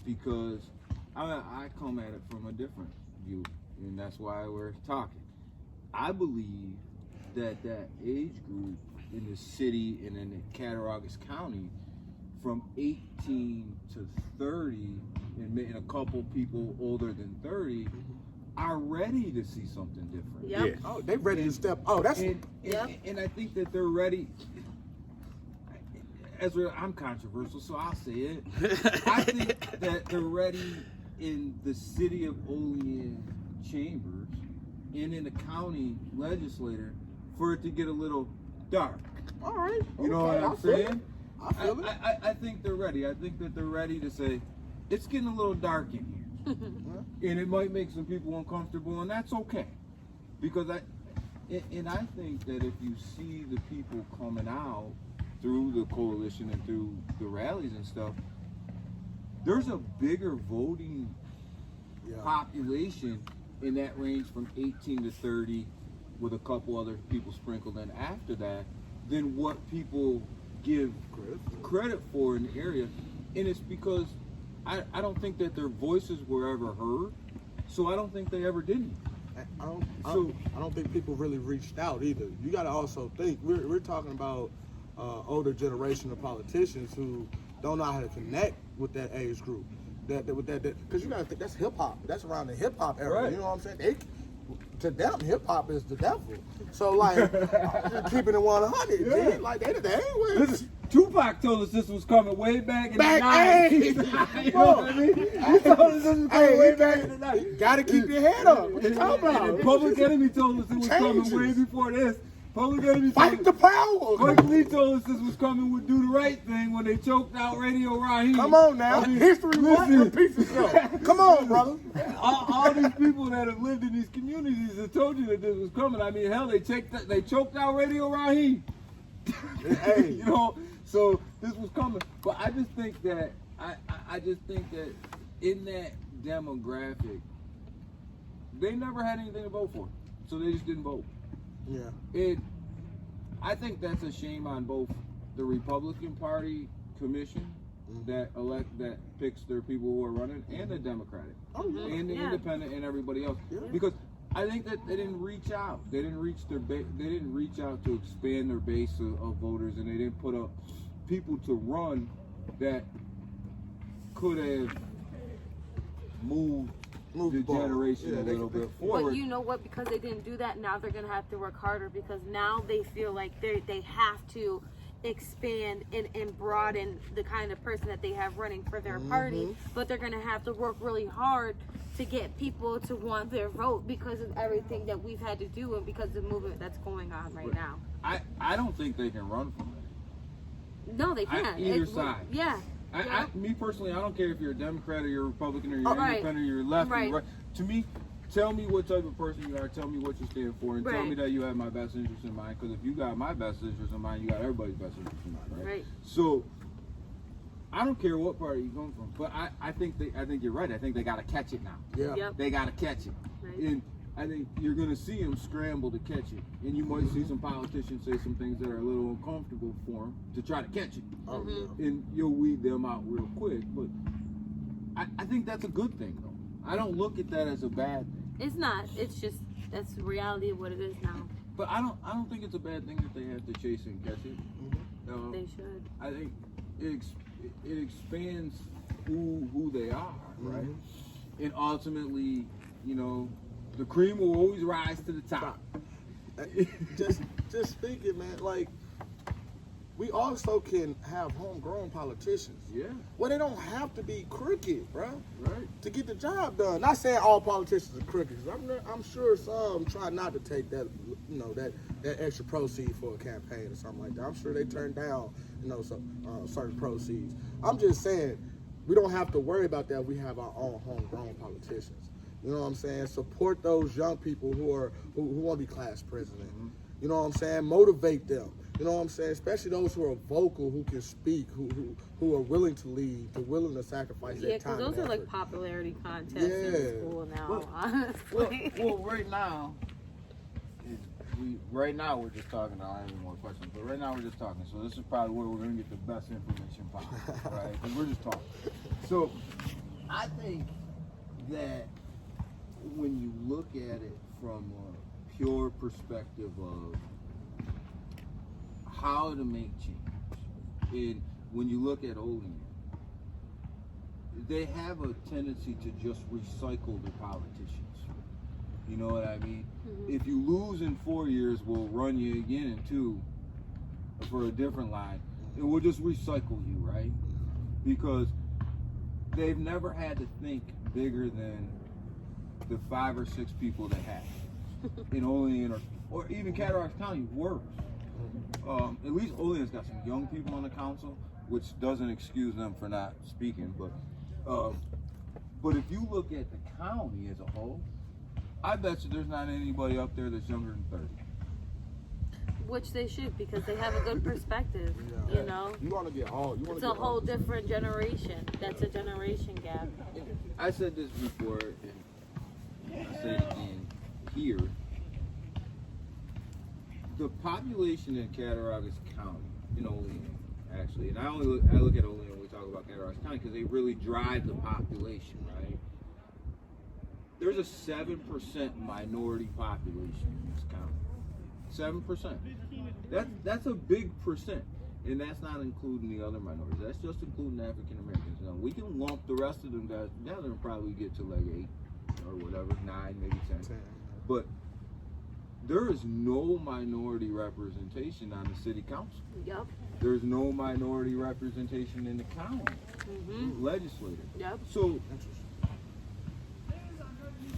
because I come at it from a different view, and that's why we're talking. I believe that age group in the city and in the Cattaraugus County from 18 to 30 and a couple people older than 30 are ready to see something different. Yep. Yeah. Oh, they ready to step. Oh, that's And I think that they're ready. Ezra, I'm controversial, so I'll say it. I think that they're ready in the city of Olean chambers and in the county legislature for it to get a little dark. all right. You know okay, what I'm I feel saying? it. I feel it. I think they're ready. I think that they're ready to say, it's getting a little dark in here. And it might make some people uncomfortable, and that's okay. Because I think that if you see the people coming out through the coalition and through the rallies and stuff, there's a bigger voting population in that range from 18 to 30 with a couple other people sprinkled in after that than what people give credit for in the area. And it's because I don't think that their voices were ever heard, so I don't think they ever did. I don't think people really reached out either. You got to also think we're talking about older generation of politicians who don't know how to connect with that age group. Because you got to think that's hip hop. That's around the hip hop era. Right. You know what I'm saying? To them, hip hop is the devil. So like, just keeping it 100. Yeah. Dude. Like they ain't with. Listen, Tupac told us this was coming way back in the 90s. Hey, You know what I mean? He told us this was coming way back in the 90s. Gotta keep your head up. What you talking about? And Public Enemy told us it was coming way before this. Public Enemy Fight the power. Mike Lee told us this was coming with Do the Right Thing when they choked out Radio Raheem. Come on now. I mean, History won't repeat itself. Come on, brother. all these people that have lived in these communities have told you that this was coming. I mean, hell, they choked out Radio Raheem. Hey. You know, so this was coming. But I just think that I just think that in that demographic, they never had anything to vote for, so they just didn't vote. Yeah. I think that's a shame on both the Republican Party commission that picks their people who are running, and the Democratic, and the Independent, and everybody else, because I think that they didn't reach out. They didn't reach they didn't reach out to expand their base of voters, and they didn't put up people to run that could have moved the generation a little bit forward. But you know what? Because they didn't do that, now they're gonna have to work harder, because now they feel like they have to expand and broaden the kind of person that they have running for their party, but they're going to have to work really hard to get people to want their vote because of everything that we've had to do and because of the movement that's going on right now. I don't think they can run from it. No, they can't. Either side. Yeah. Me personally, I don't care if you're a Democrat or you're a Republican or you're Right. independent or you're left. Right. Or right. To me, tell me what type of person you are. Tell me what you stand for, and tell Right. me that you have my best interest in mind. Because if you got my best interest in mind, you got everybody's best interest in mind, right? Right. So I don't care what party you're going from, but I think you're right. I think they got to catch it now. Yeah. Yep. They got to catch it, Right. and I think you're going to see them scramble to catch it, and you might see some politicians say some things that are a little uncomfortable for them to try to catch it, Oh, yeah. and you'll weed them out real quick. But I think that's a good thing, though. I don't look at that as a bad thing. It's not. It's just that's the reality of what it is now. But I don't think it's a bad thing that they have to chase and catch it. They should. I think it expands who they are, right? And ultimately, you know, the cream will always rise to the top. just speaking, man, like, we also can have homegrown politicians. Yeah. Well, they don't have to be crooked, bro, Right. to get the job done. Not saying all politicians are crooked. I'm sure some try not to take that, you know, that extra proceed for a campaign or something like that. I'm sure they turn down, you know, some certain proceeds. I'm just saying, we don't have to worry about that. We have our own homegrown politicians. You know what I'm saying? Support those young people who want to be class president. You know what I'm saying? Motivate them. You know what I'm saying? Especially those who are vocal, who can speak, who are willing to lead, who are willing to sacrifice their time. Yeah, because those and are like effort. popularity contests in school now, honestly. Well, right now, we're just talking. I don't have any more questions, but right now we're just talking. So this is probably where we're going to get the best information possible, right? Because we're just talking. So I think that when you look at it from a pure perspective of how to make change, and when you look at Olean, they have a tendency to just recycle the politicians. You know what I mean? If you lose in 4 years, we'll run you again in 2 for a different line, and we'll just recycle you, right? Because they've never had to think bigger than the 5 or 6 people they have in Olean or even Cattaraugus County. Worse. At least Olean's got some young people on the council, which doesn't excuse them for not speaking. But if you look at the county as a whole, I bet you there's not anybody up there that's younger than 30. Which they should, because they have a good perspective, Yeah. you know? You want to get all. You want It's to a whole different generation. That's a generation gap. I said this before, and I say it again here. The population in Cattaraugus County, in Olean, actually, and I look at Olean when we talk about Cattaraugus County because they really drive the population, right? There's a 7% minority population in this county. 7%. That's a big percent. And that's not including the other minorities. That's just including African Americans. Now, we can lump the rest of them guys together and probably get to like 8 or whatever, 9, maybe 10. But there is no minority representation on the city council. Yep. There's no minority representation in the county legislature. Yep. So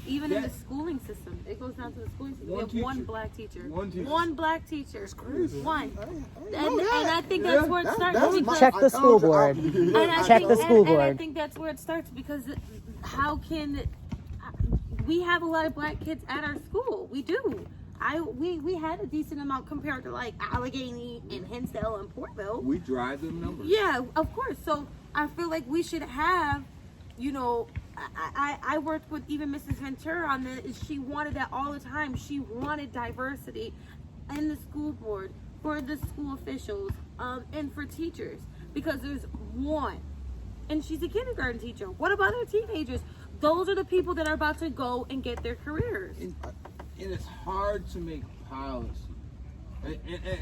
Even in the schooling system, it goes down to the schooling system. We have one black teacher. One black teacher. It's crazy. One. And I think that's where it starts. That's because- Check the school board. And I Check think, the school and I board. think that's where it starts, because how can we have a lot of black kids at our school? We do. We had a decent amount compared to like Allegheny and Hinsdale and Portville. we drive them numbers. Yeah, of course. So I feel like we should have, you know, I worked with even Mrs. Ventura on this. She wanted that all the time. She wanted diversity in the school board, for the school officials, and for teachers, because there's one. And she's a kindergarten teacher. What about other teenagers? Those are the people that are about to go and get their careers. And it's hard to make policy.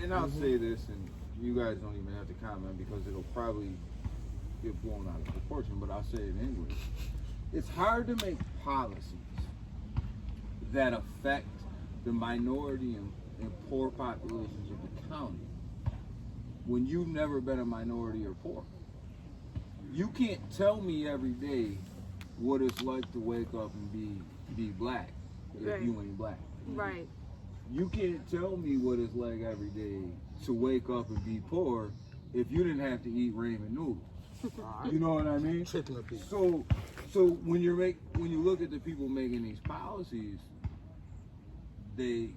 And I'll say this, and you guys don't even have to comment because it'll probably get blown out of proportion, but I'll say it anyway. It's hard to make policies that affect the minority and poor populations of the county when you've never been a minority or poor. You can't tell me every day what it's like to wake up and be black if Right. you ain't black. Right. You can't tell me what it's like every day to wake up and be poor if you didn't have to eat ramen noodles. You know what I mean? Chicken or beef. So when you look at the people making these policies, they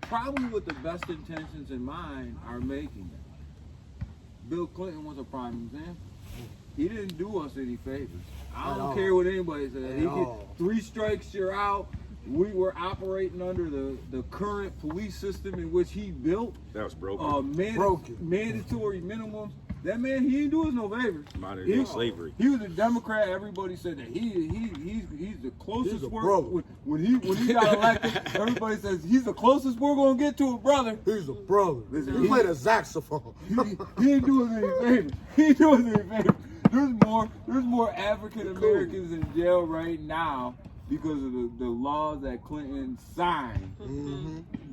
probably with the best intentions in mind are making them. Bill Clinton was a prime example. He didn't do us any favors. I don't care what anybody says. 3 strikes, you're out. We were operating under the current police system in which he built. That was broken. Mandatory minimums. That man, he didn't do us no favors. Modern day slavery. He was a Democrat. Everybody said that he's the closest when he got elected. Everybody says he's the closest we're gonna get to a brother. He's a brother. He played a saxophone. He didn't do us any favors. He didn't do us any favors. There's more African Americans in jail right now because of the laws that Clinton signed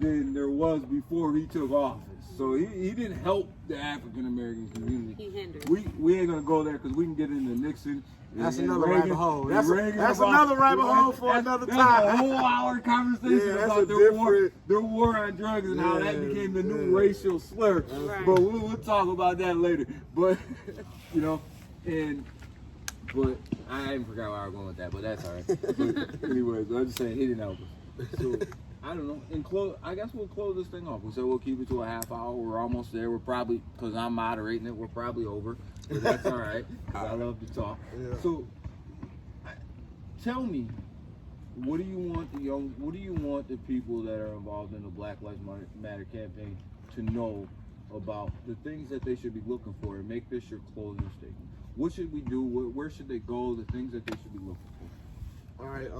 than there was before he took office. So he didn't help the African American community. He hindered. We ain't gonna go there because we can get into Nixon. That's and another Reagan, rabbit hole. and That's Reagan another rabbit hole for another time. That's a whole hour conversation Yeah, about their war on drugs and how that became the new racial slur. Right. But we'll talk about that later. But you know, but I even forgot where I was going with that. But that's all right. But anyways, I'm just saying he didn't help us. So I don't know. I guess we'll close this thing off. We said we'll keep it to a half hour. We're almost there. We're probably, because I'm moderating it, we're probably over. But that's all right, because I love to talk. Yeah. So tell me, what do you want the people that are involved in the Black Lives Matter campaign to know about the things that they should be looking for, and make this your closing statement? What should we do? Where should they go? The things that they should be looking for. All right.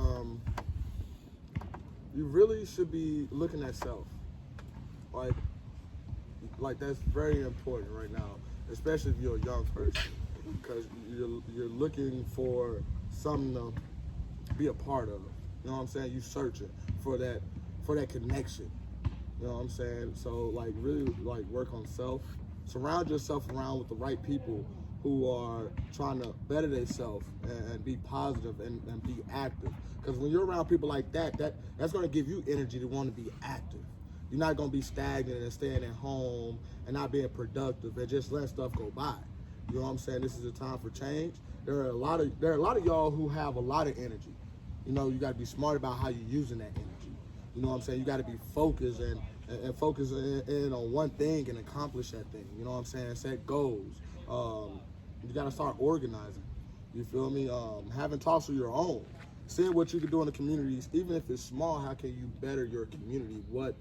You really should be looking at self. Like that's very important right now, especially if you're a young person, because you're looking for something to be a part of. You know what I'm saying? You searching for that connection. You know what I'm saying? So like really like work on self. Surround yourself around with the right people who are trying to better themselves and be positive and be active. Because when you're around people like that, that's going to give you energy to want to be active. You're not going to be stagnant and staying at home and not being productive and just letting stuff go by. You know what I'm saying? This is a time for change. There are a lot of y'all who have a lot of energy. You know, you got to be smart about how you're using that energy. You know what I'm saying? You got to be focused and focus in on one thing and accomplish that thing. You know what I'm saying? Set goals. You got to start organizing. You feel me? Having talks of your own. Seeing what you can do in the communities, even if it's small. How can you better your community? What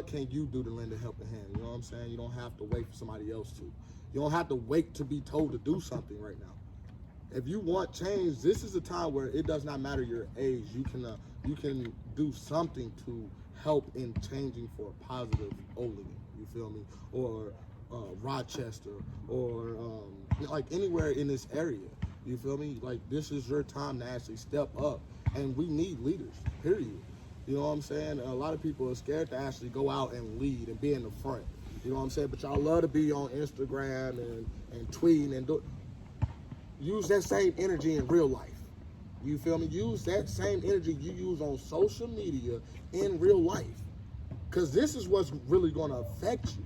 can you do to lend a helping hand? You know what I'm saying? You don't have to wait for somebody else to. You don't have to wait to be told to do something right now. If you want change, this is a time where it does not matter your age. You can do something to help in changing for a positive Olean. You feel me? Or Rochester, or like anywhere in this area. You feel me? Like this is your time to actually step up, and we need leaders. Period. You know what I'm saying? A lot of people are scared to actually go out and lead and be in the front. You know what I'm saying? But y'all love to be on Instagram and tweeting and use that same energy in real life. You feel me? Use that same energy you use on social media in real life. Because this is what's really going to affect you.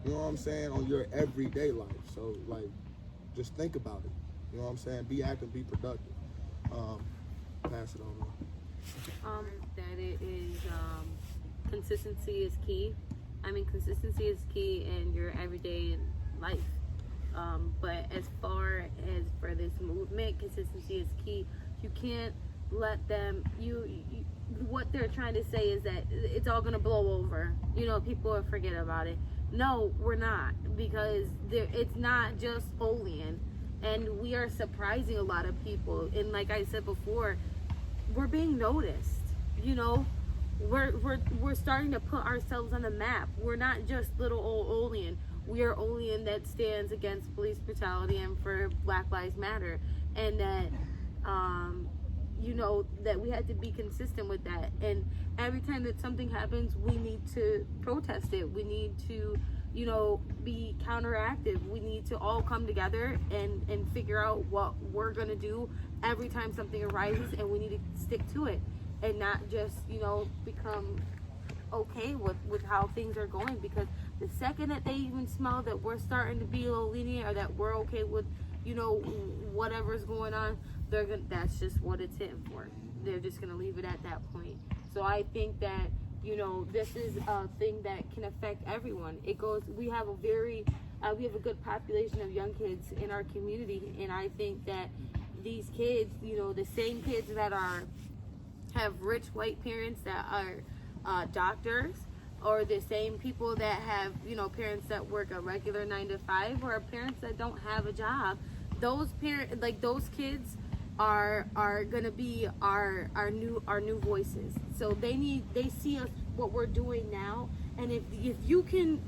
You know what I'm saying? On your everyday life. So, like, just think about it. You know what I'm saying? Be active, be productive. Pass it over. That it is consistency is key. I mean, consistency is key in your everyday life. But as far as for this movement, consistency is key. You can't let them. What they're trying to say is that it's all gonna blow over. You know, people will forget about it. No, we're not, because it's not just Olean, and we are surprising a lot of people. And like I said before, we're being noticed. You know, we're starting to put ourselves on the map. We're not just little old Olean. We are Olean that stands against police brutality and for Black Lives Matter, and that you know, that we had to be consistent with that. And every time that something happens, we need to protest it. We need to, you know, be counteractive. We need to all come together and figure out what we're going to do every time something arises, and we need to stick to it and not just, you know, become okay with how things are going, because the second that they even smell that we're starting to be a little lenient, or that we're okay with, you know, whatever's going on, that's just what it's hitting for. They're just gonna leave it at that point. So I think that, you know, this is a thing that can affect everyone. We have a good population of young kids in our community, and I think that these kids, you know, the same kids that have rich white parents that are doctors, or the same people that have, you know, parents that work a regular 9 to 5, or parents that don't have a job. Those kids are gonna be our new voices. So they see us, what we're doing now, and if you can,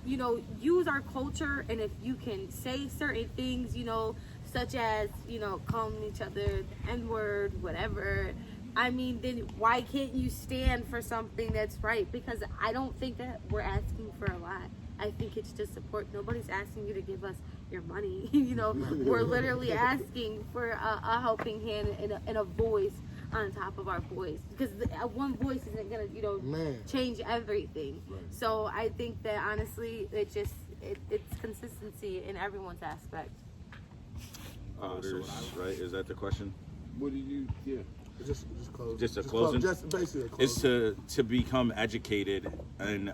you know, use our culture, and if you can say certain things, you know, such as, you know, calling each other the N-word, whatever, I mean, then why can't you stand for something that's right? Because I don't think that we're asking for a lot. I think it's just support. Nobody's asking you to give us your money. You know, we're literally asking for a helping hand and a voice on top of our voice. Because one voice isn't going to, you know, change everything. Right. So I think that, honestly, it's consistency in everyone's aspect. Right? Is that the question? What do you? Yeah. Just close. Just a closing. Just basically a closing. Is to become educated in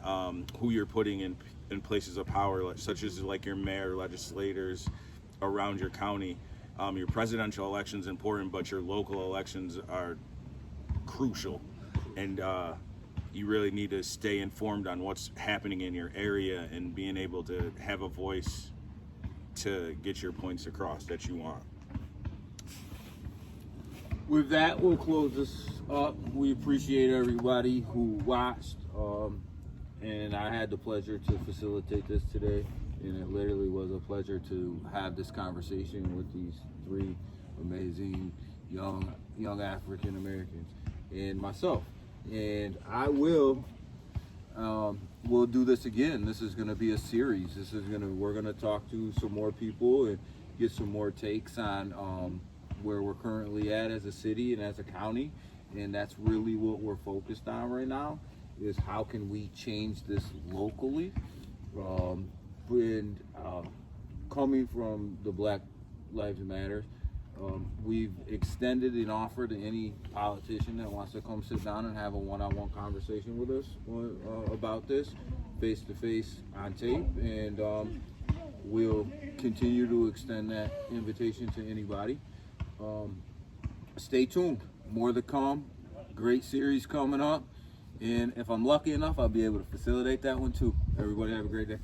who you're putting in places of power, such as like your mayor, legislators around your county. Your presidential election's important, but your local elections are crucial, and you really need to stay informed on what's happening in your area and being able to have a voice to get your points across that you want. With that, we'll close this up. We appreciate everybody who watched, and I had the pleasure to facilitate this today, and it literally was a pleasure to have this conversation with these three amazing young African Americans and myself. And we'll do this again. This is going to be a series. We're going to talk to some more people and get some more takes on where we're currently at as a city and as a county, and that's really what we're focused on right now, is how can we change this locally. Coming from the Black Lives Matter, we've extended an offer to any politician that wants to come sit down and have a one-on-one conversation with us about this, face-to-face on tape, and we'll continue to extend that invitation to anybody. Stay tuned. More to come. Great series coming up. And if I'm lucky enough, I'll be able to facilitate that one too. Everybody have a great day.